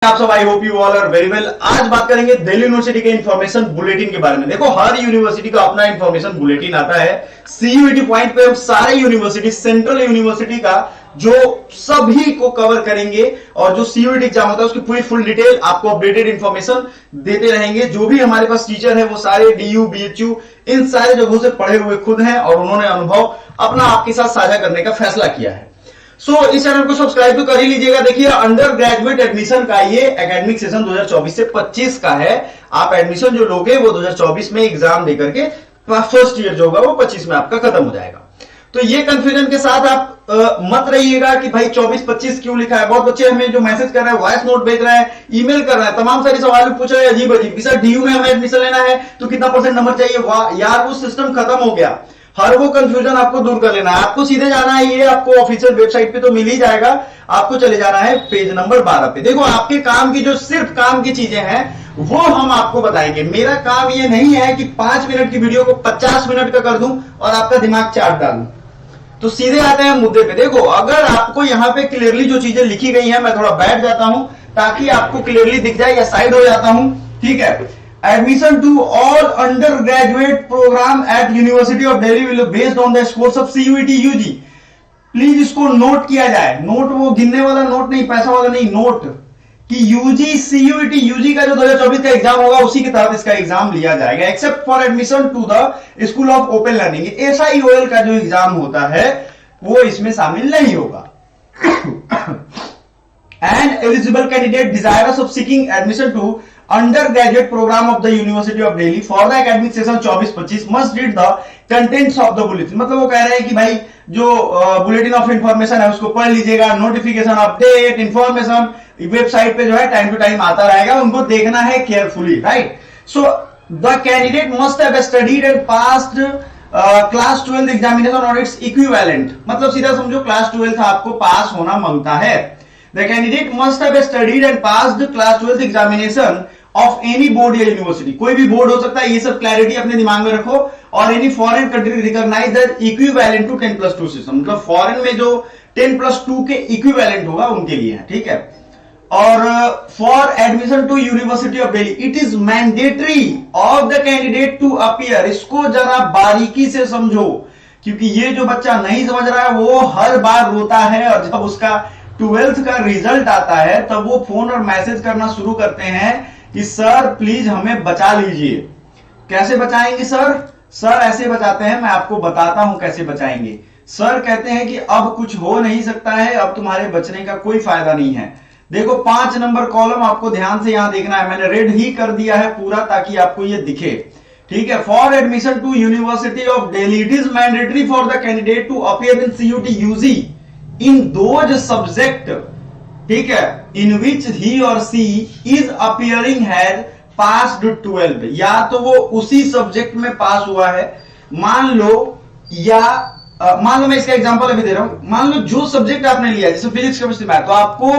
आप सब I hope you all are very well. आज बात करेंगे दिल्ली यूनिवर्सिटी के इंफॉर्मेशन बुलेटिन के बारे में। देखो, हर यूनिवर्सिटी का अपना इंफॉर्मेशन बुलेटिन आता है। सीयूईटी पॉइंट पे हम सारे यूनिवर्सिटी, सेंट्रल यूनिवर्सिटी का जो सभी को कवर करेंगे और जो सीयूईटी एग्जाम होता है उसकी पूरी फुल डिटेल आपको अपडेटेड इंफॉर्मेशन देते रहेंगे। जो भी हमारे पास टीचर है वो सारे डीयू, बीएचयू इन सारे जगहों से पढ़े हुए खुद हैं और उन्होंने अनुभव अपना आपके साथ साझा करने का फैसला किया है। इस चैनल को सब्सक्राइब तो कर ही लीजिएगा। देखिए, अंडर ग्रेजुएट एडमिशन का ये एकेडमिक सेशन 2024 से 25 का है। आप एडमिशन जो लोगे वो 2024 में एग्जाम देकर के फर्स्ट ईयर जो होगा वो 25 में आपका खत्म हो जाएगा। तो ये कंफ्यूजन के साथ आप मत रहिएगा कि भाई 24-25 क्यों लिखा है। बहुत बच्चे हमें जो मैसेज कर रहे हैं, वॉइस नोट भेज रहे हैं, ईमेल कर रहे हैं, तमाम सारे सवाल पूछ रहे हैं अजीब अजीब कि सर डीयू में हमें एडमिशन लेना है तो कितना % नंबर चाहिए। वाह यार, वो सिस्टम खत्म हो गया। हर वो कंफ्यूजन आपको दूर कर लेना है। आपको सीधे जाना है, ये आपको ऑफिशियल वेबसाइट पे तो मिल ही जाएगा। आपको चले जाना है पेज नंबर 12 पे। देखो, आपके काम की जो सिर्फ काम की चीजें हैं वो हम आपको बताएंगे। मेरा काम ये नहीं है कि 5 मिनट की वीडियो को 50 मिनट का कर दूं और आपका दिमाग चाट डालूं। तो सीधे आते हैं मुद्दे पे। देखो, अगर आपको यहां पे क्लियरली जो चीजें लिखी गई हैं, मैं थोड़ा बैठ जाता हूं ताकि आपको क्लियरली दिख जाए, या साइड हो जाता हूं, ठीक है। Admission to all undergraduate program at University of Delhi will be based on the scores of CUET UG। Please इसको नोट किया जाए। नोट वो गिनने वाला नोट नहीं, पैसा वाला नहीं, नोट कि यूजी CUET UG का जो 2024 का एग्जाम होगा उसी के तहत इसका एग्जाम लिया जाएगा। Except for admission to the school of open learning, SIOL का जो एग्जाम होता है वो इसमें शामिल नहीं होगा। And eligible candidate desirous of seeking admission to undergraduate program of the University of Delhi for the academic session 24-25 must read the contents of the bulletin। मतलब वो कह रहे हैं कि भाई जो बुलेटिन ऑफ इंफॉर्मेशन है उसको पढ़ लीजिएगा। नोटिफिकेशन, अपडेट, इंफॉर्मेशन वेबसाइट पे जो है टाइम टू टाइम आता रहेगा, उनको देखना है carefully, right. So the candidate must have studied and passed class 12 examination और इट्स इक्विवेलेंट। मतलब सीधा समझो क्लास 12 आपको पास होना मांगता है। The candidate must have studied and passed class 12 examination of any board या यूनिवर्सिटी। कोई भी बोर्ड हो सकता है, ये सब क्लैरिटी अपने दिमाग में रखो। और any foreign country recognize that equivalent to 10+2 system, मतलब फॉरेन में जो 10+2 के इक्विवेलेंट होगा उनके लिए है, ठीक है। और for admission to university of Delhi it is mandatory of the candidate to appear. इसको जरा बारीकी से समझो, क्योंकि ये जो बच्चा नहीं समझ रहा है वो हर बार रोता है और जब उसका 12th का रिजल्ट आता है तब वो फोन और मैसेज करना शुरू करते हैं कि सर प्लीज हमें बचा लीजिए। कैसे बचाएंगे सर? सर ऐसे बचाते हैं, मैं आपको बताता हूं कैसे बचाएंगे। सर कहते हैं कि अब कुछ हो नहीं सकता है, अब तुम्हारे बचने का कोई फायदा नहीं है। देखो, 5 नंबर कॉलम आपको ध्यान से यहां देखना है। मैंने रेड ही कर दिया है पूरा ताकि आपको ये दिखे, ठीक है। For admission to university of Delhi it is mandatory for the candidate to appear in CUET UG in those subject, ठीक है, in which he or she is appearing has passed 12। या तो वो उसी सब्जेक्ट में पास हुआ है, मान लो, या मान लो मैं इसका एग्जांपल अभी दे रहा हूं। मान लो जो सब्जेक्ट आपने लिया जैसे फिजिक्स, केमिस्ट्री, मैथ, तो आपको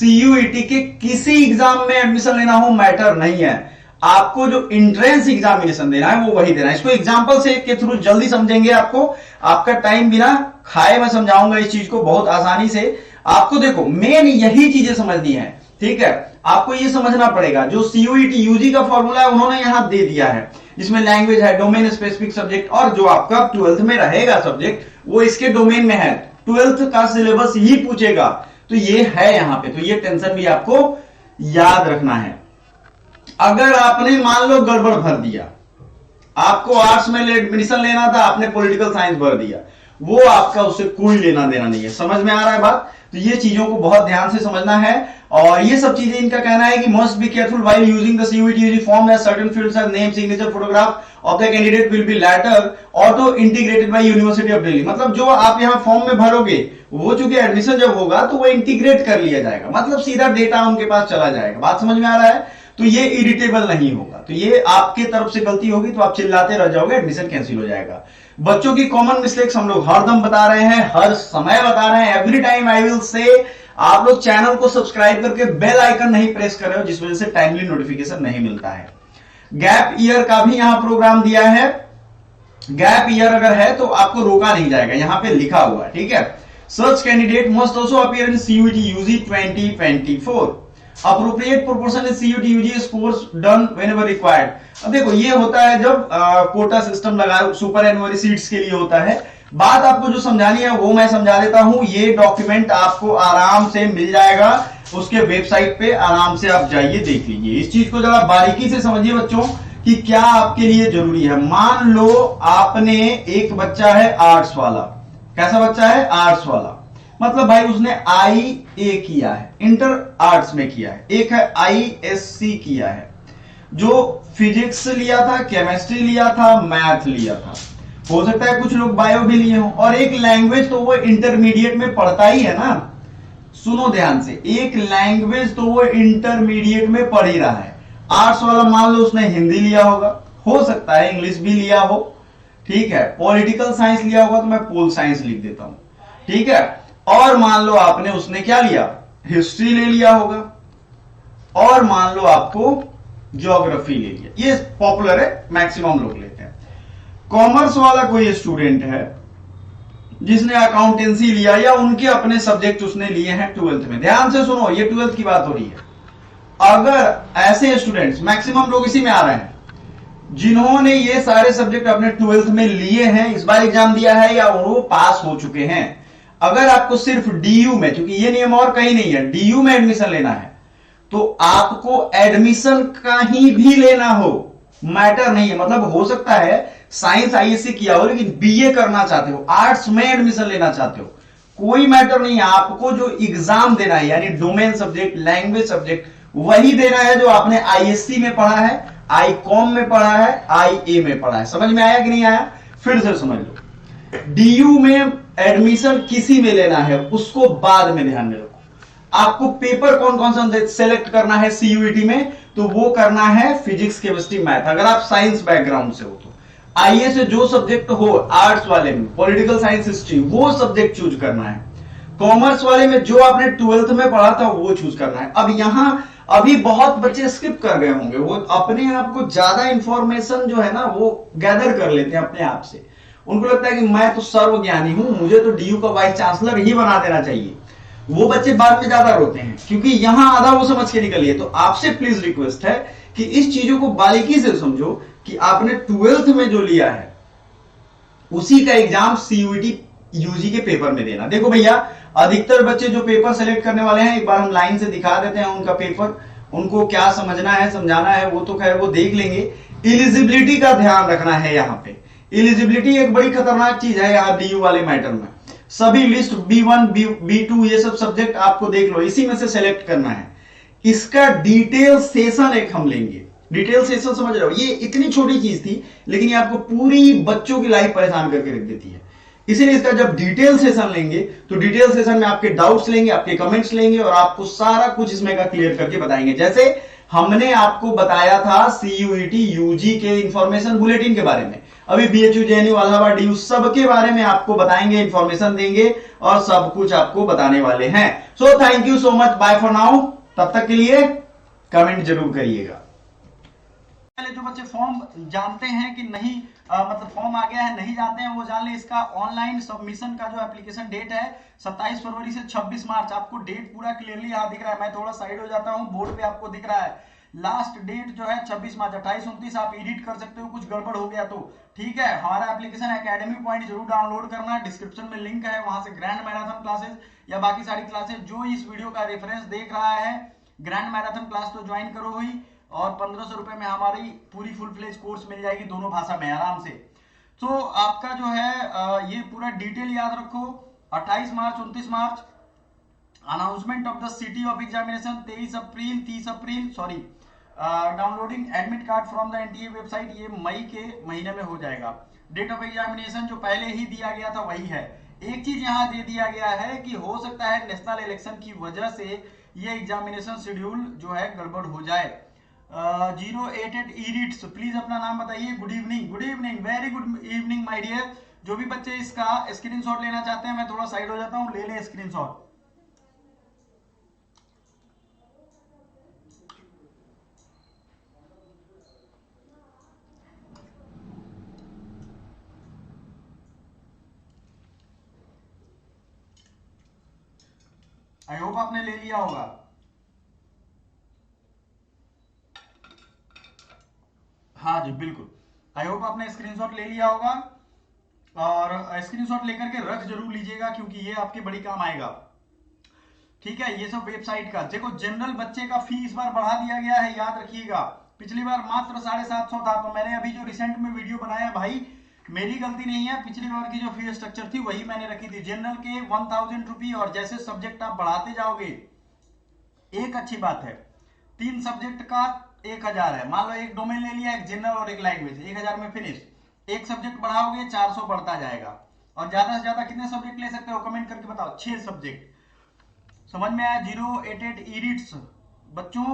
CUET के किसी एग्जाम में एडमिशन लेना हो मैटर नहीं है। आपको जो इंट्रेंस एग्जामिनेशन देना है वो वही देना है। इसको एग्जांपल से के थ्रू जल्दी समझेंगे। आपका टाइम बिना खाए मैं समझाऊंगा इस चीज को बहुत आसानी से। आपको देखो, मेन यही चीजें समझनी है, ठीक है। आपको ये समझना पड़ेगा जो CUET UG का फॉर्मूला है उन्होंने यहां दे दिया है, जिसमें लैंग्वेज है, डोमेन स्पेसिफिक सब्जेक्ट, और जो आपका 12th में रहेगा सब्जेक्ट वो इसके डोमेन में है। 12th का सिलेबस ही पूछेगा, तो ये है यहां पे। तो ये टेंशन भी आपको याद रखना है। अगर आपने मान लो गड़बड़ भर दिया, आपको आर्ट्स में एडमिशन लेना था, आपने पॉलिटिकल साइंस भर दिया, वो आपका उससे कोई लेना देना नहीं है। समझ में आ रहा है बात? तो ये चीजों को बहुत ध्यान से समझना है। और ये सब चीजें इनका कहना है कि must be careful while using the CUET UG form as certain fields as name, signature, photograph of the candidate will be later auto integrated by university of Delhi. मतलब जो आप यहां फॉर्म में भरोगे वो चूंकि एडमिशन जब होगा तो वो इंटीग्रेट कर लिया जाएगा, मतलब सीधा डेटा उनके पास चला जाएगा। बात समझ में आ रहा है? तो ये इरिटेबल नहीं होगा। तो ये आपके तरफ से गलती होगी तो आप चिल्लाते रह जाओगे, एडमिशन कैंसिल हो जाएगा। बच्चों की कॉमन मिस्टेक्स हम लोग हरदम बता रहे हैं, हर समय बता रहे हैं। Every time I will say आप लोग चैनल को सब्सक्राइब करके बेल आइकन नहीं प्रेस कर रहे हो, जिस वजह से टाइमली नोटिफिकेशन नहीं मिलता है। गैप ईयर का भी यहां प्रोग्राम दिया है। गैप ईयर अगर है तो आपको रोका नहीं जाएगा, यहां पे लिखा हुआ है, ठीक है। Such candidate must also appear in CUET UG 2024 appropriate proportion is CUET UG scores done whenever required. अब देखो ये होता है जब कोटा सिस्टम लगा सुपर एनुअरी सीट्स के लिए होता है। बात आपको जो समझानी है वो मैं समझा देता हूं। ये डॉक्यूमेंट आपको आराम से मिल जाएगा उसके वेबसाइट पे, आराम से आप जाइए देख लीजिए। इस चीज को जरा बारीकी से समझिए बच्चों कि क्या आपके लिए जरूरी है। मान लो आपने एक बच्चा है आर्ट्स वाला, कैसा बच्चा है आर्ट्स वाला, मतलब भाई उसने आई ए किया है, इंटर आर्ट्स में किया है, एक है ISC किया है, जो फिजिक्स लिया था, केमिस्ट्री लिया था, मैथ लिया था, हो सकता है कुछ लोग बायो भी लिए हो, और एक लैंग्वेज तो वो इंटरमीडिएट में पढ़ता ही है ना। सुनो ध्यान से, एक लैंग्वेज तो वो इंटरमीडिएट में पढ़ ही रहा है। आर्ट्स वाला मान लो उसने हिंदी लिया होगा, हो सकता है इंग्लिश भी लिया हो, ठीक है, पॉलिटिकल साइंस लिया होगा तो मैं पोल साइंस लिख देता हूं, ठीक है, और मान लो आपने उसने क्या लिया, हिस्ट्री ले लिया होगा, और मान लो आपको ज्योग्राफी ले लिया, ये पॉपुलर है, मैक्सिमम लोग लेते हैं। कॉमर्स वाला कोई स्टूडेंट है जिसने अकाउंटेंसी लिया या उनके अपने सब्जेक्ट उसने लिए हैं ट्वेल्थ में, ध्यान से सुनो ये ट्वेल्थ की बात हो रही है। अगर ऐसे स्टूडेंट्स, मैक्सिमम लोग इसी में आ रहे हैं, जिन्होंने ये सारे सब्जेक्ट अपने ट्वेल्थ में लिए हैं, इस बार एग्जाम दिया है या वो पास हो चुके हैं, अगर आपको सिर्फ डीयू में, क्योंकि ये नियम और कहीं नहीं है, डीयू में एडमिशन लेना है तो आपको एडमिशन कहीं भी लेना हो मैटर नहीं है। मतलब हो सकता है साइंस ISC किया हो लेकिन BA करना चाहते हो, आर्ट्स में एडमिशन लेना चाहते हो, कोई मैटर नहीं है, आपको जो एग्जाम देना है यानी डोमेन सब्जेक्ट, लैंग्वेज सब्जेक्ट वही देना है जो आपने ISC में पढ़ा है, ICOM में पढ़ा है, IA में पढ़ा है। समझ में आया कि नहीं आया, फिर से समझ लो। DU में एडमिशन किसी में लेना है उसको बाद में ध्यान में रखो। आपको पेपर कौन कौन सा सेलेक्ट करना है CUET में, तो वो करना है फिजिक्स केमिस्ट्री मैथ, अगर आप साइंस बैकग्राउंड से हो तो। IA से जो सब्जेक्ट हो, आर्ट्स वाले में पॉलिटिकल साइंस हिस्ट्री, वो सब्जेक्ट चूज करना है। कॉमर्स वाले में जो आपने ट्वेल्थ में पढ़ा था वो चूज करना है। अब यहां अभी बहुत बच्चे स्किप कर गए होंगे, वो अपने आप को ज्यादा इंफॉर्मेशन जो है ना वो गैदर कर लेते हैं अपने आप से। उनको लगता है कि मैं तो सर्वज्ञानी हूं, मुझे तो DU का वाइस चांसलर ही बना देना चाहिए। वो बच्चे बाद में ज्यादा रोते हैं क्योंकि यहां आधा वो समझ के निकलिए। तो आपसे प्लीज रिक्वेस्ट है कि इस चीजों को बारीकी से समझो कि आपने ट्वेल्थ में जो लिया है उसी का एग्जाम CUET UG के पेपर में देना। देखो भैया, अधिकतर बच्चे जो पेपर सेलेक्ट करने वाले हैं, एक बार हम लाइन से दिखा देते हैं उनका पेपर, उनको क्या समझना है समझाना है वो तो खैर वो देख लेंगे। इलिजिबिलिटी का ध्यान रखना है। यहाँ पे इलिजिबिलिटी एक बड़ी खतरनाक चीज है यहाँ DU वाले मैटर में। सभी लिस्ट B1 B2 ये सब सब्जेक्ट आपको देख लो, इसी में से सेलेक्ट करना है। इसका डिटेल सेशन एक हम लेंगे, डिटेल सेशन समझ रहे हो, ये इतनी छोटी चीज थी लेकिन ये आपको पूरी बच्चों की लाइफ परेशान करके रख देती है। इसीलिए इसका जब डिटेल सेशन लेंगे तो डिटेल सेशन में आपके डाउट्स लेंगे, आपके कमेंट्स लेंगे और आपको सारा कुछ इसमें का क्लियर करके बताएंगे। जैसे हमने आपको बताया था CUET UG के इंफॉर्मेशन बुलेटिन के बारे में, अभी BHU JNU इलाहाबाद DU सब के बारे में आपको बताएंगे, इंफॉर्मेशन देंगे और सब कुछ आपको बताने वाले हैं। So thank you so much, bye for now. तब तक के लिए कमेंट जरूर करिएगा। पहले जो बच्चे फॉर्म जानते हैं कि नहीं, मतलब फॉर्म आ गया है नहीं जानते हैं, वो जान ले। इसका ऑनलाइन सबमिशन का जो एप्लीकेशन डेट है 27 फरवरी से 26 मार्च, आपको डेट पूरा क्लियरली यहाँ दिख रहा है। मैं थोड़ा साइड हो जाता हूँ, बोर्ड पे आपको दिख रहा है। लास्ट डेट जो है 26 मार्च, 28-29 आप एडिट कर सकते हो, कुछ गड़बड़ हो गया तो ठीक है। हमारा एप्लीकेशन एकेडमी पॉइंट जरूर डाउनलोड करना, डिस्क्रिप्शन में लिंक है, वहां से ग्रैंड मैराथन क्लासेस या बाकी सारी क्लासेस जो इस वीडियो का रेफरेंस देख रहा है, ग्रैंड मैराथन क्लास तो ज्वाइन करो ही, और 1500 रुपए में हमारी पूरी फुल फ्लेज कोर्स मिल जाएगी दोनों भाषा में आराम से। तो आपका जो है ये पूरा डिटेल याद रखो। 28 March 29 March announcement of the city of examination, 23 April 30 April sorry downloading admit card from the NTA website, ये मई के महीने में हो जाएगा। डेट ऑफ एग्जामिनेशन जो पहले ही दिया गया था वही है। एक चीज यहाँ दे दिया गया है कि हो सकता है नेशनल इलेक्शन की वजह से ये एग्जामिनेशन शेड्यूल जो है गड़बड़ हो जाए। 088 ईरिट्स प्लीज अपना नाम बताइए। Good evening, good evening, very good evening my dear. जो भी बच्चे इसका स्क्रीनशॉट लेना चाहते हैं, मैं थोड़ा साइड हो जाता हूं, ले लें स्क्रीनशॉट। आई होप आपने ले लिया होगा। हाँ जी बिल्कुल, आई होप आपने स्क्रीनशॉट ले लिया होगा, और स्क्रीनशॉट लेकर के रख जरूर लीजिएगा क्योंकि ये आपके बड़ी काम आएगा। ठीक है, ये सब वेबसाइट का देखो, जनरल बच्चे का फी इस बार बढ़ा दिया गया है, याद रखिएगा। पिछली बार मात्र 750 था, तो मैंने अभी जो रिसेंट में वीडियो बनाया भाई, मेरी गलती नहीं है, पिछली बार की जो फी स्ट्रक्चर थी वही मैंने रखी थी। जनरल के 1000 रुपी, और जैसे सब्जेक्ट आप बढ़ाते जाओगे, एक अच्छी बात है, 3 सब्जेक्ट का 1000 है। मान लो एक डोमेन ले लिया, एक जनरल और एक लैंग्वेज, 1000 में फिनिश। एक सब्जेक्ट बढ़ाओगे 400 बढ़ता जाएगा। और ज्यादा से ज्यादा कितने सब्जेक्ट ले सकते हो, कमेंट करके बताओ। 6 सब्जेक्ट। समझ में आया? 088 इडिट्स बच्चों,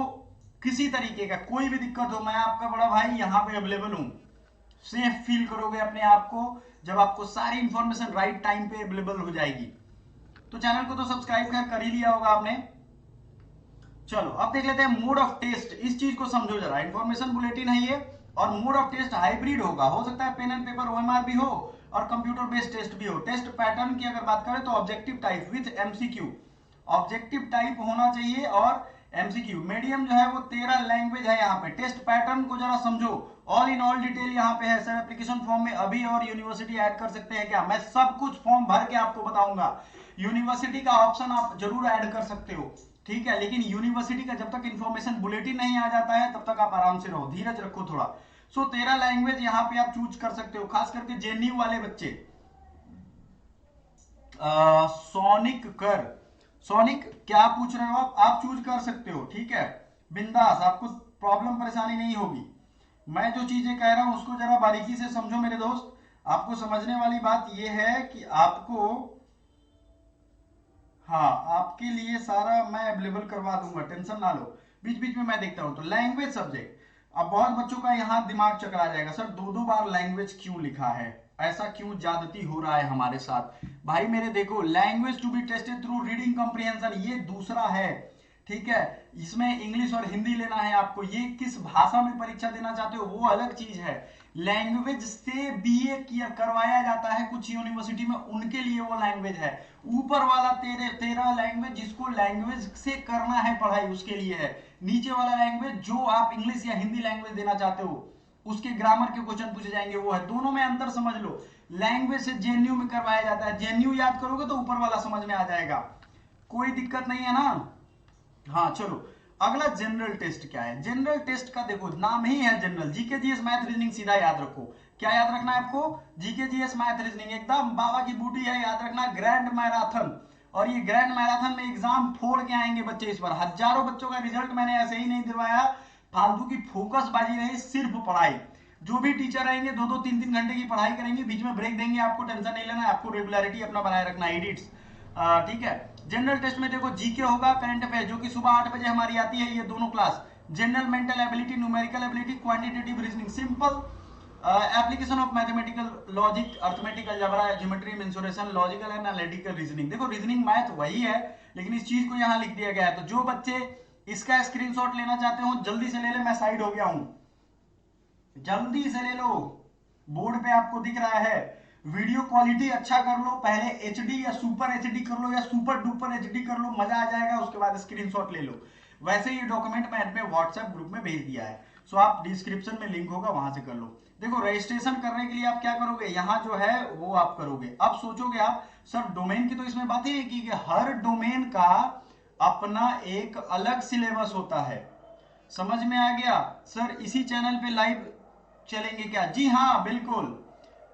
किसी तरीके का कोई भी दिक्कत हो, मैं आपका बड़ा भाई यहाँ पे अवेलेबल हूं। सेफ फील करोगे अपने आप को जब आपको सारी इंफॉर्मेशन राइट टाइम पे अवेलेबल हो जाएगी। तो चैनल को तो सब्सक्राइब कर ही लिया होगा आपने। चलो अब देख लेते हैं मोड ऑफ टेस्ट। इस चीज को समझो जरा, इंफॉर्मेशन बुलेटिन है ये, और मोड ऑफ टेस्ट हाइब्रिड होगा। हो सकता है पेन एंड पेपर ओएमआर भी हो और कंप्यूटर बेस्ड टेस्ट भी हो। टेस्ट पैटर्न की अगर बात करें तो objective type with MCQ, objective type होना चाहिए, और एमसीक्यू। मीडियम जो है वो 13 लैंग्वेज है यहाँ पे। टेस्ट पैटर्न को जरा समझो, ऑल इन ऑल डिटेल यहाँ पे है। सर एप्लीकेशन फॉर्म में अभी और यूनिवर्सिटी ऐड कर सकते हैं क्या? मैं सब कुछ फॉर्म भर के आपको बताऊंगा। यूनिवर्सिटी का ऑप्शन आप जरूर ऐड कर सकते हो, ठीक है, लेकिन यूनिवर्सिटी का जब तक इंफॉर्मेशन बुलेटिन नहीं आ जाता है तब तक आप आराम से रहो, धीरज रखो थोड़ा। सो 13 लैंग्वेज यहाँ पे आप चूज कर सकते हो, खास करके जेएनयू वाले बच्चे। सोनिक कर, सोनिक क्या पूछ रहे हो आप चूज कर सकते हो, ठीक है, बिंदास, आपको प्रॉब्लम परेशानी नहीं होगी। मैं जो चीजें कह रहा हूं उसको जरा बारीकी से समझो मेरे दोस्त। आपको समझने वाली बात यह है कि आपको, हाँ, आपके लिए सारा मैं अवेलेबल करवा दूंगा, टेंशन ना लो। बीच बीच में मैं देखता हूं। तो लैंग्वेज सब्जेक्ट, अब बहुत बच्चों का यहाँ दिमाग चकरा जाएगा, सर 2-2 बार लैंग्वेज क्यों लिखा है, ऐसा क्यों ज्यादती हो रहा है हमारे साथ? भाई मेरे देखो, language to be tested through reading comprehension, ये दूसरा है, ठीक है। इसमें इंग्लिश और हिंदी लेना है आपको, ये किस भाषा में परीक्षा देना चाहते हो वो अलग चीज है। लैंग्वेज से बीए किया करवाया जाता है कुछ यूनिवर्सिटी में, उनके लिए वो लैंग्वेज है। ऊपर वाला 13 लैंग्वेज जिसको लैंग्वेज से करना है पढ़ाई उसके लिए है। नीचे वाला लैंग्वेज जो आप इंग्लिश या हिंदी लैंग्वेज देना चाहते हो, उसके ग्रामर के क्वेश्चन पूछे जाएंगे, वो है। दोनों में अंतर समझ लो। लैंग्वेज से जेएनयू में करवाया जाता है, जेएनयू याद करोगे तो ऊपर वाला समझ में आ जाएगा, कोई दिक्कत नहीं है ना। हाँ चलो, अगला जनरल टेस्ट क्या है? जनरल टेस्ट का देखो नाम ही है general, GK GS math reasoning, सीधा याद रखो। क्या याद रखना है आपको? जीके जीएस मैथ रीजनिंग, एकदम बाबा की बूटी है, याद रखना, ग्रैंड मैराथन। और ये ग्रैंड मैराथन में एग्जाम फोड़ के आएंगे बच्चे इस बार। हजारों बच्चों का रिजल्ट मैंने ऐसे ही नहीं दिलवाया, फालतू की फोकस बाजी नहीं, सिर्फ पढ़ाई। जो भी टीचर आएंगे 2-2 3-3 घंटे की पढ़ाई करेंगे, बीच में ब्रेक देंगे, आपको टेंशन नहीं लेना है, आपको रेगुलरिटी अपना बनाए रखना है, एडिट्स, ठीक है। जनरल टेस्ट में देखो जीके होगा, करंट अफेयर जो कि सुबह 8 बजे हमारी आती है, ये दोनों class. General mental ability, numerical ability, quantitative reasoning, simple application of mathematical logic, arithmetic algebra, geometry, mensuration, logical and analytical reasoning. देखो रीजनिंग मैथ वही है, लेकिन इस चीज को यहां लिख दिया गया है। तो जो बच्चे इसका स्क्रीनशॉट लेना चाहते हो जल्दी से ले ले, मैं साइड हो गया हूं, जल्दी से ले लो। बोर्ड पे आपको दिख रहा है। वीडियो क्वालिटी अच्छा कर लो, पहले एचडी या सुपर एचडी कर लो, या सुपर डुपर एचडी कर लो, मजा आ जाएगा, उसके बाद स्क्रीनशॉट ले लो। वैसे ये डॉक्यूमेंट मैं व्हाट्सएप ग्रुप में भेज दिया है, सो आप डिस्क्रिप्शन में लिंक होगा, वहां से कर लो। देखो रजिस्ट्रेशन करने के लिए आप क्या करोगे, यहाँ जो है वो आप करोगे। अब सोचोगे आप, सर डोमेन की तो इसमें बात ही है कि हर डोमेन का अपना एक अलग सिलेबस होता है, समझ में आ गया? सर इसी चैनल पे लाइव चलेंगे क्या? जी हाँ बिल्कुल,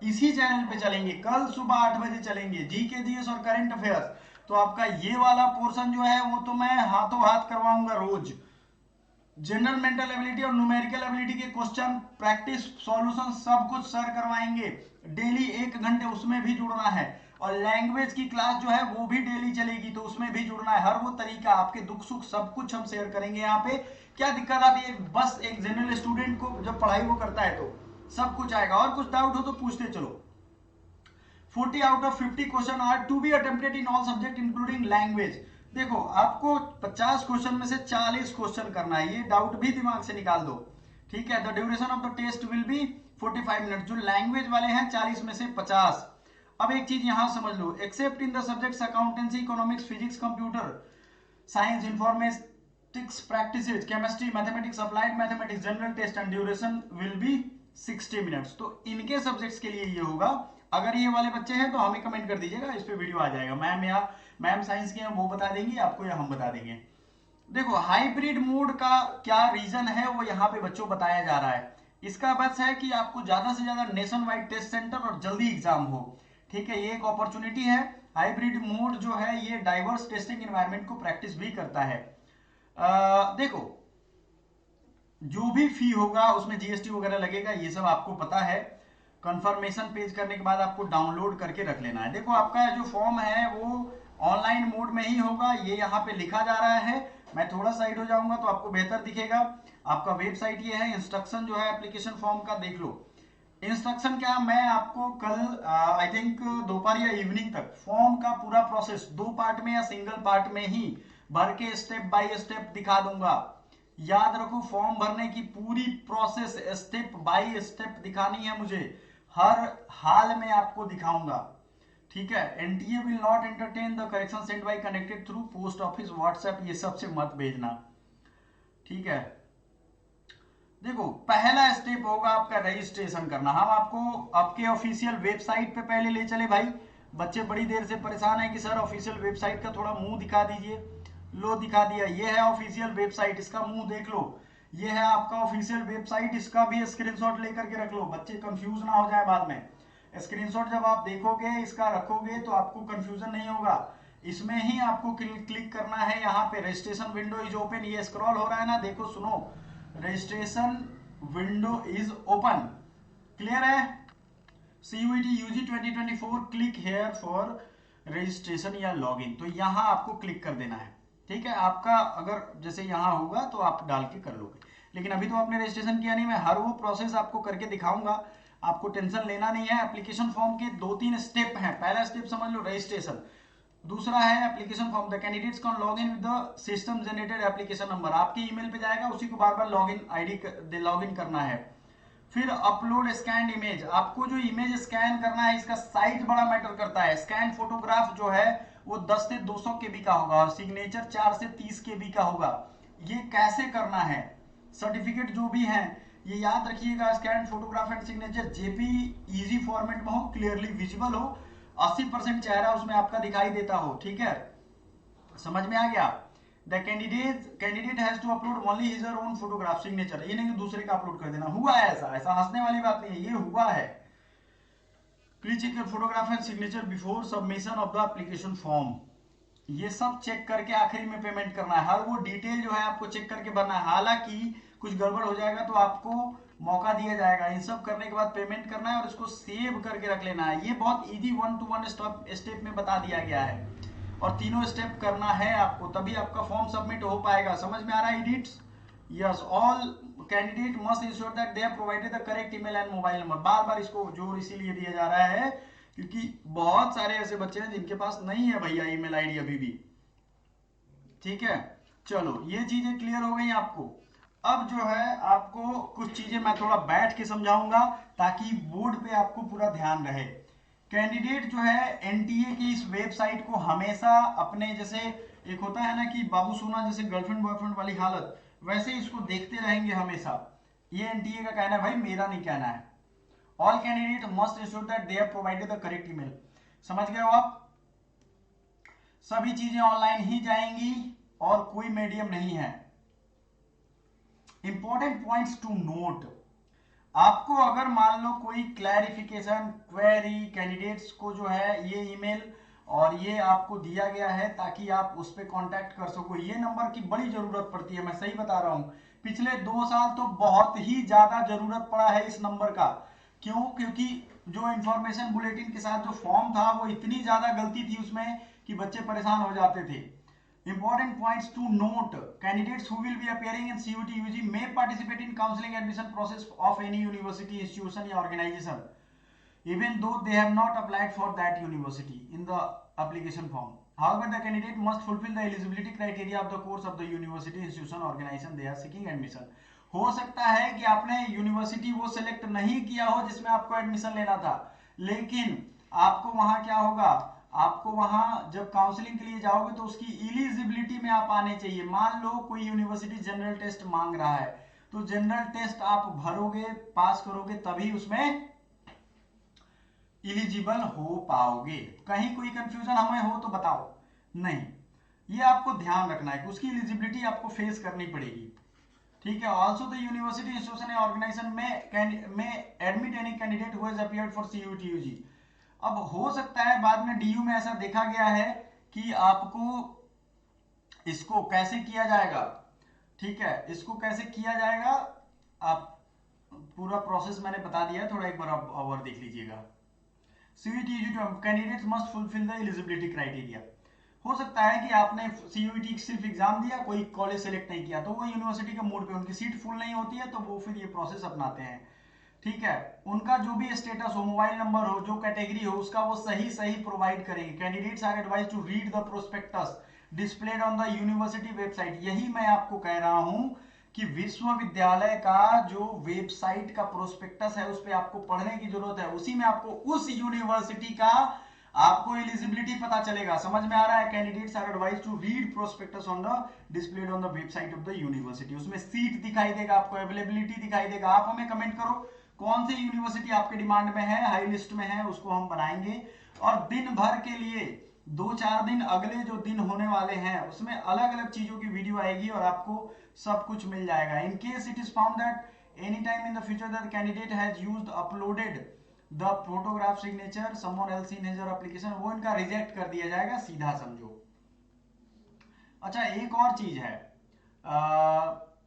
इसी चैनल पे चलेंगे, कल सुबह 8 बजे चलेंगे, जीके जीएस और करंट अफेयर्स। तो आपका ये वाला पोर्शन जो है वो तो मैं हाथों हाथ करवाऊंगा रोज। जनरल मेंटल एबिलिटी और न्यूमेरिकल एबिलिटी के क्वेश्चन, प्रैक्टिस, सॉल्यूशन, सब कुछ सर करवाएंगे। डेली 1 घंटे उसमें भी जुड़ना है। और लैंग्वेज की क्लास जो है वो भी डेली चलेगी, तो उसमें भी जुड़ना है। हर वो तरीका, आपके दुख सुख सब कुछ हम शेयर करेंगे यहाँ पे। क्या दिक्कत आती है? बस एक जनरल स्टूडेंट को जब पढ़ाई वो करता है तो सब कुछ आएगा। और कुछ डाउट हो तो पूछते चलो। 40 out of 50 question are to be attempted in all subject including language. देखो आपको 50 क्वेश्चन में से 40 क्वेश्चन करना है, ये डाउट भी दिमाग से निकाल दो, ठीक है। The duration of the test will be 45 minute. जो लैंग्वेज वाले हैं 40 में से 50। अब एक चीज यहां समझ लो, except in the subjects accountancy, economics, physics, computer science, information, practices, chemistry, mathematics, applied mathematics, general test and duration will be 60 minutes। तो इनके सब्जेक्ट्स के लिए ये होगा। अगर ये वाले बच्चे हैं तो हमें कमेंट कर दीजिएगा, इस पे वीडियो आ जाएगा। मैम या मैम साइंस के हैं वो बता देंगी आपको या हम बता देंगे। देखो हाइब्रिड मोड का क्या रीजन है वो यहाँ पे बच्चों बताया जा रहा है। इसका बस है कि आपको ज्यादा से ज्यादा नेशन वाइड टेस्ट सेंटर और जल्दी एग्जाम हो, ठीक है, ये एक अपॉर्चुनिटी है। हाइब्रिड मोड जो है ये डाइवर्स टेस्टिंग एनवायरनमेंट को प्रैक्टिस भी करता है। देखो जो भी फी होगा उसमें जीएसटी वगैरह लगेगा, ये सब आपको पता है। कंफर्मेशन पेज करने के बाद आपको डाउनलोड करके रख लेना है। देखो आपका जो फॉर्म है वो ऑनलाइन मोड में ही होगा, ये यहाँ पे लिखा जा रहा है। मैं थोड़ा साइड हो जाऊंगा तो आपको बेहतर दिखेगा। आपका वेबसाइट ये है। इंस्ट्रक्शन जो है एप्लीकेशन फॉर्म का देख लो। इंस्ट्रक्शन क्या, मैं आपको कल आई थिंक दोपहर या इवनिंग तक फॉर्म का पूरा प्रोसेस 2 पार्ट में या सिंगल पार्ट में ही भर के स्टेप बाय स्टेप दिखा दूंगा। याद रखो फॉर्म भरने की पूरी प्रोसेस स्टेप बाय स्टेप दिखानी है मुझे, हर हाल में आपको दिखाऊंगा, ठीक है। NTA will not entertain the correction send by connected through post office WhatsApp, ये सबसे मत भेजना, ठीक है। देखो पहला स्टेप होगा आपका रजिस्ट्रेशन करना। हम आपको आपके ऑफिशियल वेबसाइट पे पहले ले चले भाई। बच्चे बड़ी देर से परेशान है कि सर ऑफिशियल वेबसाइट का थोड़ा मुंह दिखा दीजिए। लो दिखा दिया, ये है ऑफिशियल वेबसाइट, इसका मुंह देख लो। ये है आपका ऑफिशियल वेबसाइट, इसका भी स्क्रीनशॉट लेकर के रख लो, बच्चे कंफ्यूज ना हो जाए बाद में। स्क्रीनशॉट जब आप देखोगे इसका रखोगे तो आपको कंफ्यूजन नहीं होगा। इसमें ही आपको क्लिक करना है। यहाँ पे रजिस्ट्रेशन विंडो इज ओपन, ये स्क्रॉल हो रहा है ना, देखो सुनो, registration window is open, clear है। CUET UG 2024 click here for registration या लॉगिन, तो यहां आपको क्लिक कर देना है, ठीक है। आपका अगर जैसे यहां होगा तो आप डाल के कर लोगे, लेकिन अभी तो आपने रजिस्ट्रेशन किया नहीं। मैं हर वो प्रोसेस आपको करके दिखाऊंगा, आपको टेंशन लेना नहीं है। एप्लीकेशन फॉर्म के 2-3 स्टेप हैं। पहला स्टेप समझ लो रजिस्ट्रेशन, दूसरा है application form. The candidates can log in with the system generated application number, आपके ईमेल पे जाएगा, उसी को बार बार लॉगिन आईडी लॉगिन करना है। फिर अपलोड स्कैन इमेज, आपको जो इमेज स्कैन करना है इसका साइज बड़ा मैटर करता है। स्कैन फोटोग्राफ जो है वो 10 से 200 केबी का होगा और सिग्नेचर 4 से 30 केबी का होगा। ये कैसे करना है, सर्टिफिकेट जो भी है ये याद रखिएगा। Scan photograph and signature JPEG format में हो, क्लियरली विजिबल हो, 80% चेहरा उसमें आपका दिखाई देता हो, ठीक है, समझ में आ गया। The candidate has to upload only his own photograph signature, ये नहीं दूसरे का अपलोड कर देना। हुआ है ऐसा, ऐसा हंसने वाली बात नहीं है, ये हुआ है। Please check your photograph and signature before submission of the application form, ये सब चेक करके आखिरी में पेमेंट करना है। हर वो डिटेल जो है आपको चेक करके भरना है। हालांकि कुछ गड़बड़ हो जाएगा तो आपको मौका दिया जाएगा। इन सब करने के बाद पेमेंट करना है और इसको सेव करके रख लेना है। ये बहुत इजी 1-to-1 स्टेप में बता दिया गया है और तीनों स्टेप करना है आपको, तभी आपका फॉर्म सबमिट हो पाएगा। समझ में आ रहा है edits? Yes, all candidate must ensure that they have provided the correct email and mobile number. बार बार इसको जोर इसीलिए दिया जा रहा है क्योंकि बहुत सारे ऐसे बच्चे हैं जिनके पास नहीं है भैया ईमेल आईडी अभी भी, ठीक है। चलो ये चीजें क्लियर हो गई आपको। अब जो है आपको कुछ चीजें मैं थोड़ा बैठ के समझाऊंगा ताकि बोर्ड पे आपको पूरा ध्यान रहे। कैंडिडेट जो है एनटीए की इस वेबसाइट को हमेशा अपने, जैसे एक होता है ना कि बाबू सोना जैसे गर्लफ्रेंड बॉयफ्रेंड वाली हालत, वैसे इसको देखते रहेंगे हमेशा। ये एनटीए का कहना है भाई, मेरा नहीं कहना है। All candidate must ensure that they have provided the correct email. समझ गए हो आप? सभी चीजें ऑनलाइन ही जाएंगी और कोई मीडियम नहीं है। इंपॉर्टेंट पॉइंट्स टू नोट, आपको अगर मान लो कोई क्लैरिफिकेशन क्वेरी, कैंडिडेट्स को जो है ये ईमेल और ये आपको दिया गया है ताकि आप उस पर कांटेक्ट कर सको। ये नंबर की बड़ी जरूरत पड़ती है, मैं सही बता रहा हूं। पिछले 2 साल तो बहुत ही ज्यादा जरूरत पड़ा है इस नंबर का। क्यों? क्योंकि जो इंफॉर्मेशन बुलेटिन के साथ जो फॉर्म था वो इतनी ज्यादा गलती थी उसमें कि बच्चे परेशान हो जाते थे। Important points to note, candidates who will be appearing in CUET UG may participate in counseling admission process of any university, institution या organization, even though they have not applied for that university in the application form. However, the candidate must fulfill the eligibility criteria of the course of the university, institution, organization they are seeking admission. हो सकता है कि आपने university वो select नहीं किया हो जिसमें आपको एडमिशन लेना था, लेकिन आपको वहां क्या होगा, आपको वहां जब काउंसलिंग के लिए जाओगे तो उसकी इलिजिबिलिटी में आप आने चाहिए। मान लो कोई यूनिवर्सिटी जनरल टेस्ट मांग रहा है, तो जनरल टेस्ट आप भरोगे, पास करोगे, तभी उसमें इलिजिबल हो पाओगे। कहीं कोई कंफ्यूजन हमें हो तो बताओ। नहीं, ये आपको ध्यान रखना है कि उसकी इलिजिबिलिटी आपको फेस करनी पड़ेगी। ठीक है। Also the university institution organisation may admit any candidate who has appeared for CUT/UG। अब हो सकता है बाद में DU में ऐसा देखा गया है कि आपको इसको कैसे किया जाएगा। ठीक है, इसको कैसे किया जाएगा, आप पूरा प्रोसेस मैंने बता दिया है, थोड़ा एक बार आप और देख लीजिएगा। CUT/UG candidates must fulfil the eligibility criteria. हो सकता है कि आपने CUT सिर्फ एग्जाम दिया, कोई कॉलेज सेलेक्ट नहीं किया, तो वो यूनिवर्सिटी के मूड पे उनकी सीट फुल नहीं होती है, तो वो फिर ये प्रोसेस अपनाते हैं। ठीक है, उनका जो भी स्टेटस हो, मोबाइल नंबर हो, जो कैटेगरी हो, उसका वो सही सही प्रोवाइड करेंगे। Candidates are advise to read the prospectus displayed on the university website. यही मैं आपको कह रहा हूं कि विश्वविद्यालय का जो वेबसाइट का प्रोस्पेक्टस है उस पर आपको पढ़ने की जरूरत है। उसी में आपको उस यूनिवर्सिटी का आपको एलिजिबिलिटी पता चलेगा। समझ में आ रहा है? Candidates are advise to read prospectus on the displayed on the website of the university. उसमें सीट दिखाई देगा, आपको अवेलेबिलिटी दिखाई देगा। आप हमें कमेंट करो कौन सी यूनिवर्सिटी आपके डिमांड में है, हाई लिस्ट में है, उसको हम बनाएंगे। और दिन भर के लिए 2-4 दिन अगले जो दिन होने वाले हैं उसमें अलग अलग चीजों की वीडियो आएगी और आपको सब कुछ मिल जाएगा। In case it is found that any time in the future that candidate has used uploaded the photograph signature someone else in his application, वो इनका रिजेक्ट कर दिया जाएगा, सीधा समझो। अच्छा, एक और चीज है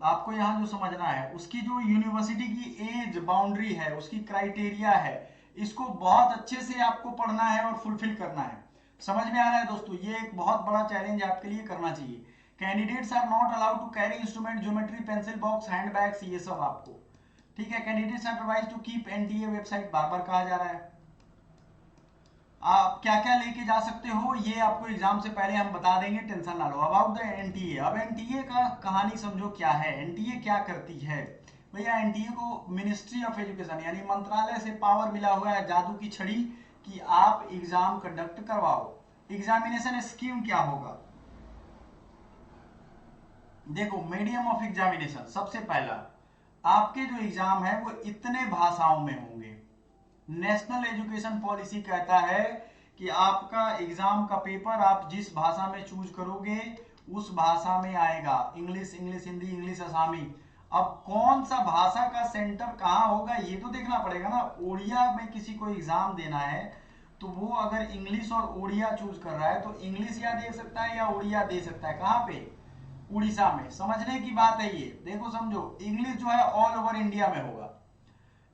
आपको यहां जो समझना है, उसकी जो यूनिवर्सिटी की एज बाउंड्री है, उसकी क्राइटेरिया है, इसको बहुत अच्छे से आपको पढ़ना है और फुलफिल करना है। समझ में आ रहा है दोस्तों? ये एक बहुत बड़ा चैलेंज आपके लिए करना चाहिए। Candidates are not allowed to carry instrument, geometry, pencil box, hand bags, ये सब आपको। ठीक है। Candidates are advised to keep NTA website, बार बार कहा जा रहा है। आप क्या क्या लेके जा सकते हो ये आपको एग्जाम से पहले हम बता देंगे, टेंशन ना लो। अबाउट द NTA, अब NTA का कहानी समझो क्या है। NTA क्या करती है भैया? NTA को मिनिस्ट्री ऑफ एजुकेशन यानी मंत्रालय से पावर मिला हुआ है, जादू की छड़ी, कि आप एग्जाम कंडक्ट करवाओ। एग्जामिनेशन स्कीम क्या होगा? देखो, मीडियम ऑफ एग्जामिनेशन, सबसे पहला आपके जो एग्जाम है वो इतने भाषाओं में होंगे। नेशनल एजुकेशन पॉलिसी कहता है कि आपका एग्जाम का पेपर आप जिस भाषा में चूज करोगे उस भाषा में आएगा। इंग्लिश, इंग्लिश हिंदी, इंग्लिश असामी। अब कौन सा भाषा का सेंटर कहां होगा ये तो देखना पड़ेगा ना। ओडिया में किसी को एग्जाम देना है तो वो अगर इंग्लिश और ओडिया चूज कर रहा है तो इंग्लिश या दे सकता है या ओडिया दे सकता है। कहां पे? उड़ीसा में। समझने की बात है ये। देखो समझो, इंग्लिश जो है ऑल ओवर इंडिया में होगा,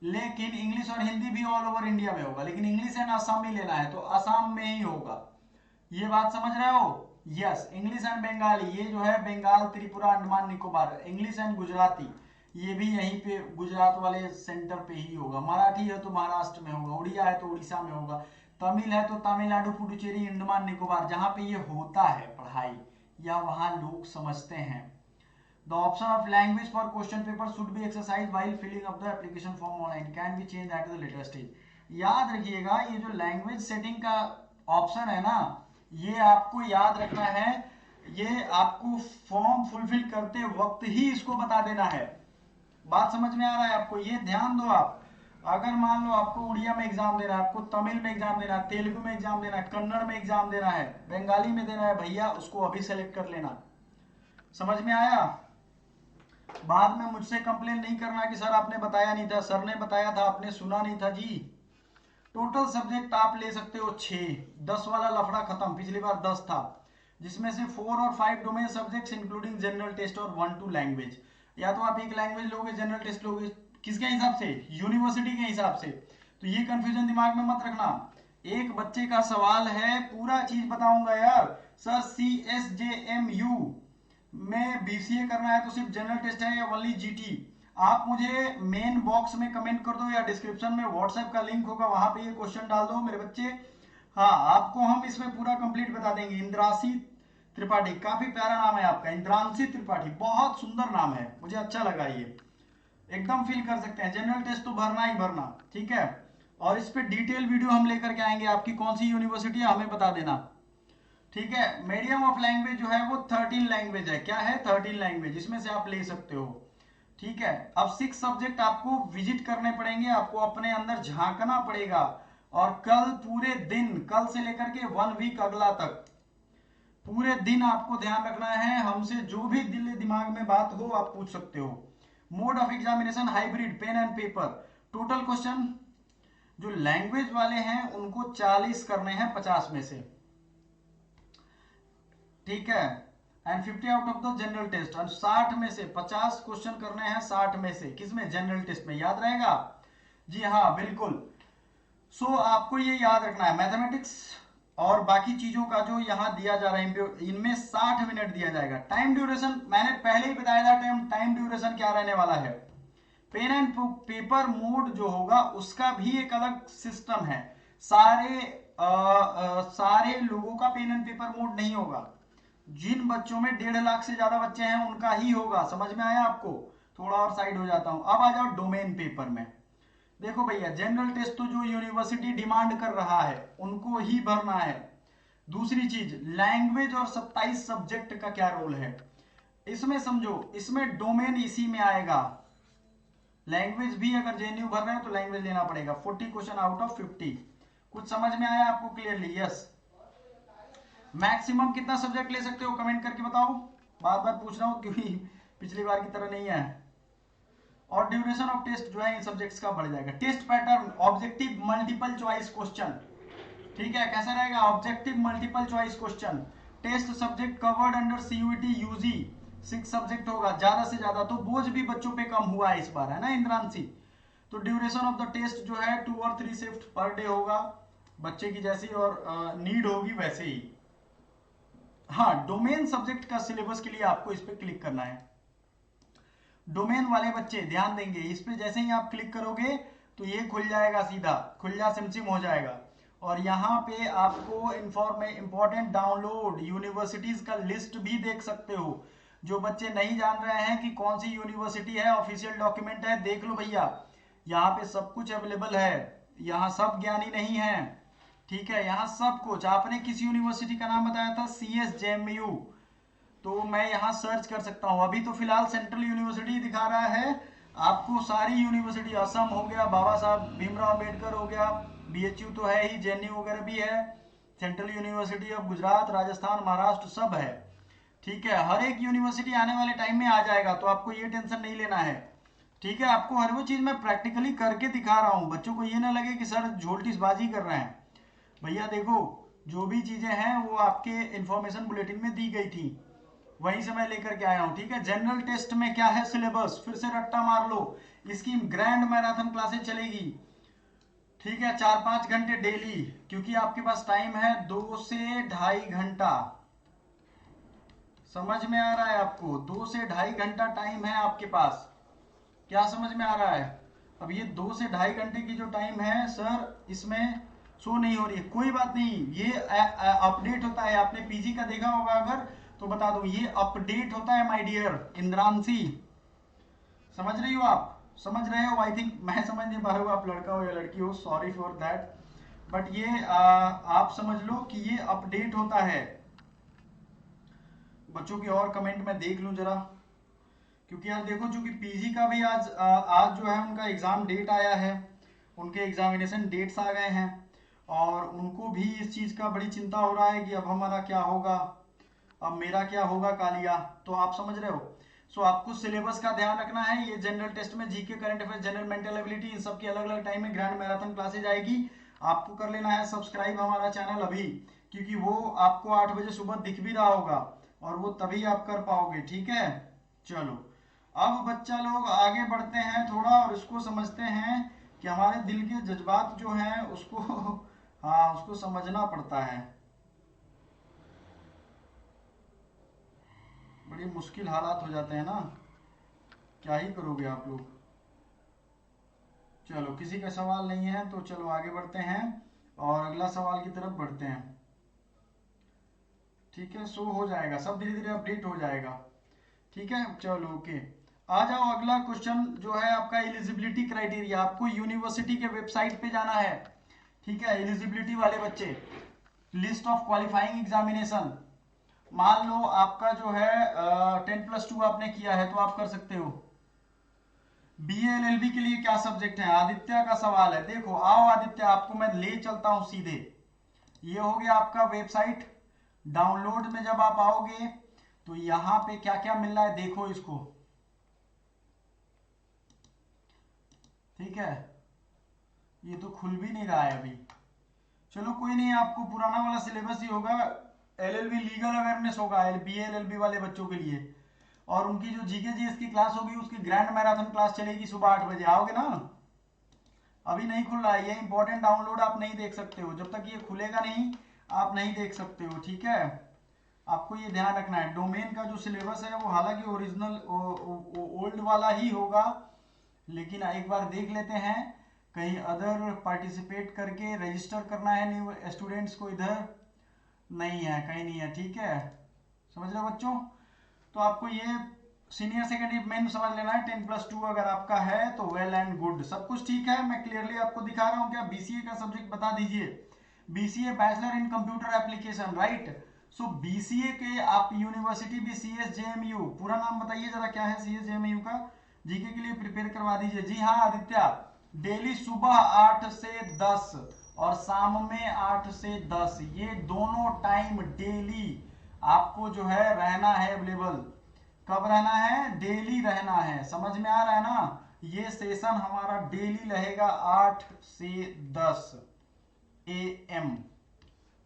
लेकिन इंग्लिश और हिंदी भी ऑल ओवर इंडिया में होगा, लेकिन इंग्लिश एंड आसामी लेना है तो असम में ही होगा। ये बात समझ रहे हो? यस। इंग्लिश एंड बंगाली, ये जो है बंगाल, त्रिपुरा, अंडमान निकोबार। इंग्लिश एंड गुजराती, ये भी यहीं पे गुजरात वाले सेंटर पे ही होगा। मराठी है तो महाराष्ट्र में होगा, उड़िया है तो उड़ीसा में होगा, तमिल है तो तमिलनाडु, पुडुचेरी, अंडमान निकोबार, जहां पे ये होता है पढ़ाई या वहां लोग समझते हैं। The option of language for question paper should be exercised while filling up the application form online. Can be changed at the later stage. याद रखिएगा, ये जो लैंग्वेज सेटिंग का ऑप्शन है ना, ये आपको याद रखना है। ये आपको फॉर्म फुलफिल करते वक्त ही इसको बता देना है। बात समझ में आ रहा है आपको? ये ध्यान दो आप। अगर मान लो आपको उड़िया में एग्जाम देना है, आपको तमिल में एग्जाम देना है, तेलुगु में एग्जाम देना है, कन्नड़ में एग्जाम देना है, बंगाली में देना है, भैया उसको अभी सेलेक्ट कर लेना। समझ में आया? बाद में मुझसे कंप्लेन नहीं करना कि सर आपने बताया नहीं था, सर ने बताया था आपने सुना नहीं था। जी, टोटल सब्जेक्ट आप ले सकते हो 6। 10 वाला लफड़ा खत्म। पिछली बार 10 था, जिसमें से 4 और 5 domain subjects including general test और 1-2 लैंग्वेज। या तो आप एक लैंग्वेज लोगे, जनरल टेस्ट लोगे, किसके हिसाब से? यूनिवर्सिटी के हिसाब से। तो ये कंफ्यूजन दिमाग में मत रखना। एक बच्चे का सवाल है, पूरा चीज बताऊंगा यार। सर CSJMU में BCA करना है तो सिर्फ जनरल टेस्ट है या ओनली GT? आप मुझे मेन बॉक्स में कमेंट कर दो या डिस्क्रिप्शन में व्हाट्सएप का लिंक होगा, वहां पे ये क्वेश्चन डाल दो मेरे बच्चे। हाँ, आपको हम इसमें पूरा कंप्लीट बता देंगे। इंद्रांशी त्रिपाठी, काफी प्यारा नाम है आपका, इंद्रांशी त्रिपाठी, बहुत सुंदर नाम है, मुझे अच्छा लगा ये। एकदम फील कर सकते हैं। जनरल टेस्ट तो भरना ही भरना, ठीक है। और इस पे डिटेल वीडियो हम लेकर के आएंगे। आपकी कौन सी यूनिवर्सिटी है हमें बता देना, ठीक है। मीडियम ऑफ लैंग्वेज जो है वो 13 लैंग्वेज है। क्या है? 13 लैंग्वेज, इसमें से आप ले सकते हो, ठीक है। अब 6 सब्जेक्ट आपको विजिट करने पड़ेंगे, आपको अपने अंदर झांकना पड़ेगा। और कल पूरे दिन, कल से लेकर के 1 वीक अगला तक पूरे दिन आपको ध्यान रखना है। हमसे जो भी दिल दिमाग में बात हो आप पूछ सकते हो। Mode of examination hybrid, pen and paper. Total question जो लैंग्वेज वाले हैं उनको 40 करने हैं 50 में से, ठीक है। And 50 out of the general test, और 60 में से 50 क्वेश्चन करने हैं 60 में से, किसमें? जनरल टेस्ट में। याद रहेगा? जी हाँ बिल्कुल। सो आपको ये याद रखना है, मैथमेटिक्स और बाकी चीजों का जो यहाँ दिया जा रहा है इनमें 60 मिनट दिया जाएगा। टाइम ड्यूरेशन मैंने पहले ही बताया था, टाइम ड्यूरेशन क्या रहने वाला है। पेन एंड पेपर मोड जो होगा उसका भी एक अलग सिस्टम है। सारे लोगों का पेन एंड पेपर मोड नहीं होगा। जिन बच्चों में 1.5 लाख से ज्यादा बच्चे हैं उनका ही होगा। समझ में आया आपको? थोड़ा और साइड हो जाता हूं। अब आ जाओ डोमेन पेपर में। देखो भैया, जनरल टेस्ट तो जो यूनिवर्सिटी डिमांड कर रहा है उनको ही भरना है। दूसरी चीज, लैंग्वेज और 27 सब्जेक्ट का क्या रोल है इसमें समझो। इसमें डोमेन इसी में आएगा। लैंग्वेज भी अगर जेएनयू भर रहे हो तो लैंग्वेज लेना पड़ेगा। 40 क्वेश्चन आउट ऑफ 50। कुछ समझ में आया आपको क्लियरली? यस। मैक्सिमम कितना सब्जेक्ट ले सकते हो कमेंट करके बताओ। बार बार पूछ रहा हूं क्योंकि पिछली बार की तरह नहीं है। और ड्यूरेशन ऑफ टेस्ट जो है इन सब्जेक्ट्स का बढ़ जाएगा। Test pattern objective multiple choice question, ठीक है। कैसा रहेगा? Objective multiple choice question. Test subject covered under CUET UG 6 subject होगा ज्यादा से ज्यादा, तो बोझ भी बच्चों पे कम हुआ है इस बार, है ना इंद्रांशी? तो ड्यूरेशन ऑफ द टेस्ट जो है 2 और 3 शिफ्ट पर डे होगा, बच्चे की जैसी और नीड होगी वैसे ही। हाँ, डोमेन सब्जेक्ट का सिलेबस के लिए आपको इस पे क्लिक करना है। डोमेन वाले बच्चे ध्यान देंगे, इस पे जैसे ही आप क्लिक करोगे तो ये खुल जाएगा, सीधा खुल जा सिमसिम हो जाएगा। और यहाँ पे आपको इंपॉर्टेंट डाउनलोड यूनिवर्सिटीज का लिस्ट भी देख सकते हो। जो बच्चे नहीं जान रहे हैं कि कौन सी यूनिवर्सिटी है, ऑफिशियल डॉक्यूमेंट है, देख लो भैया, यहाँ पे सब कुछ अवेलेबल है। यहाँ सब ज्ञानी नहीं है, ठीक है। यहाँ सब कुछ, आपने किस यूनिवर्सिटी का नाम बताया था? CSJMU, तो मैं यहाँ सर्च कर सकता हूँ। अभी तो फिलहाल सेंट्रल यूनिवर्सिटी दिखा रहा है आपको। सारी यूनिवर्सिटी, असम हो गया, बाबा साहब भीमराव अम्बेडकर हो गया, BHU तो है ही, JNU वगैरह भी है, central university of Gujarat, Rajasthan, Maharashtra सब है, ठीक है। हर एक यूनिवर्सिटी आने वाले टाइम में आ जाएगा, तो आपको ये टेंशन नहीं लेना है, ठीक है। आपको हर वो चीज मैं प्रैक्टिकली करके दिखा रहा हूँ, बच्चों को ये ना लगे कि सर झोलटीसबाजी कर रहे हैं। भैया देखो, जो भी चीजें हैं वो आपके इंफॉर्मेशन बुलेटिन में दी गई थी, वहीं से मैं लेकर के आया हूं, ठीक है। जनरल टेस्ट में क्या है सिलेबस, फिर से रट्टा मार लो। इसकी ग्रैंड मैराथन क्लासेस चलेगी, ठीक है, 4-5 घंटे डेली, क्योंकि आपके पास टाइम है 2 से 2.5 घंटा। समझ में आ रहा है आपको? 2 से 2.5 घंटा टाइम है आपके पास। क्या समझ में आ रहा है? अब ये 2 से 2.5 घंटे की जो टाइम है सर, इसमें शो नहीं हो रही है, कोई बात नहीं, ये अपडेट होता है। आपने पीजी का देखा होगा अगर तो बता दो, ये अपडेट होता है माय डियर इंद्रांशी। समझ रही हो आप? समझ रहे हो? आई थिंक मैं समझ नहीं पा रहा हूँ, आप लड़का हो या लड़की हो, सॉरी फॉर दैट, बट ये आप समझ लो कि ये अपडेट होता है। बच्चों की और कमेंट में देख लूं जरा, क्योंकि यार देखो, चूंकि पीजी का भी आज जो है उनका एग्जाम डेट आया है, उनके एग्जामिनेशन डेट्स आ गए हैं, और उनको भी इस चीज का बड़ी चिंता हो रहा है कि अब हमारा क्या होगा, अब मेरा क्या होगा कालिया। तो आप समझ रहे हो? सो आपको सिलेबस का ध्यान रखना है। ये जनरल टेस्ट में GK, current affairs, general mental ability, इन सब की अलग अलग टाइम में ग्रैंड मैराथन क्लासेज आएगी। आपको कर लेना है सब्सक्राइब हमारा चैनल अभी, क्योंकि वो आपको 8 बजे सुबह दिख भी रहा होगा, और वो तभी आप कर पाओगे, ठीक है। चलो, अब बच्चा लोग आगे बढ़ते हैं थोड़ा, और इसको समझते हैं कि हमारे दिल के जज्बात जो हैं उसको हाँ, उसको समझना पड़ता है। बड़ी मुश्किल हालात हो जाते हैं ना, क्या ही करोगे आप लोग। चलो, किसी का सवाल नहीं है तो चलो आगे बढ़ते हैं और अगला सवाल की तरफ बढ़ते हैं, ठीक है। शो हो जाएगा सब, धीरे धीरे अपडेट हो जाएगा, ठीक है। चलो ओके। आ जाओ, अगला क्वेश्चन जो है आपका एलिजिबिलिटी क्राइटेरिया। आपको यूनिवर्सिटी के वेबसाइट पे जाना है, ठीक है। एलिजिबिलिटी वाले बच्चे, लिस्ट ऑफ क्वालिफाइंग एग्जामिनेशन। मान लो आपका जो है 10+2 आपने किया है तो आप कर सकते हो। BA LLB के लिए क्या सब्जेक्ट है, आदित्य का सवाल है। देखो आओ आदित्य, आपको मैं ले चलता हूं सीधे। ये हो गया आपका वेबसाइट। डाउनलोड में जब आप आओगे तो यहां पे क्या क्या मिल रहा है देखो इसको, ठीक है। ये तो खुल भी नहीं रहा है अभी। चलो कोई नहीं, आपको पुराना वाला सिलेबस ही होगा। LLB लीगल अवेयरनेस होगा BA LLB वाले बच्चों के लिए। और उनकी जो जीके जीएस की क्लास होगी उसकी ग्रैंड मैराथन क्लास चलेगी सुबह 8 बजे। आओगे ना? अभी नहीं खुल रहा है ये इंपॉर्टेंट। डाउनलोड आप नहीं देख सकते हो जब तक ये खुलेगा नहीं, आप नहीं देख सकते हो, ठीक है। आपको ये ध्यान रखना है। डोमेन का जो सिलेबस है वो हालांकि ओरिजिनल ओल्ड वाला ही होगा, लेकिन एक बार देख लेते हैं। कहीं अदर पार्टिसिपेट करके रजिस्टर करना है न्यू स्टूडेंट्स को, इधर नहीं है, कहीं नहीं है, ठीक है। समझ रहे हो बच्चों? तो आपको ये सीनियर सेकेंडरी मेन समझ लेना है। 10+2 अगर आपका है तो वेल एंड गुड, सब कुछ ठीक है। मैं क्लियरली आपको दिखा रहा हूँ। क्या BCA का सब्जेक्ट बता दीजिए। BCA bachelor in computer application, right. So BCA के आप यूनिवर्सिटी भी CSJMU, पूरा नाम बताइए जरा क्या है CSJMU का, जीके के लिए प्रिपेयर करवा दीजिए। जी हाँ आदित्य, डेली सुबह 8 से 10 और शाम में 8 से 10, ये दोनों टाइम डेली आपको जो है रहना है अवेलेबल। कब रहना है? डेली रहना है। समझ में आ रहा है ना? ये सेशन हमारा डेली रहेगा 8 से 10 AM।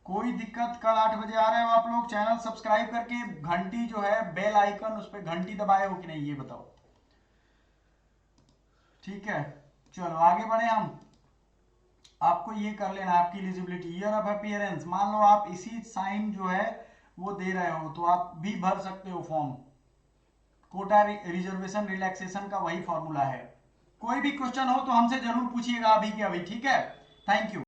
कोई दिक्कत? कल 8 बजे आ रहे हो आप लोग? चैनल सब्सक्राइब करके घंटी जो है बेल आइकन, उस पर घंटी दबाए हो कि नहीं ये बताओ, ठीक है। चलो आगे बढ़े हम। आपको ये कर लेना, आपकी एलिजिबिलिटी, ईयर ऑफ अपीयरेंस। मान लो आप इसी साइन जो है वो दे रहे हो तो आप भी भर सकते हो फॉर्म। कोटा रिजर्वेशन रिलैक्सेशन का वही फॉर्मूला है। कोई भी क्वेश्चन हो तो हमसे जरूर पूछिएगा अभी के अभी, ठीक है। Thank you.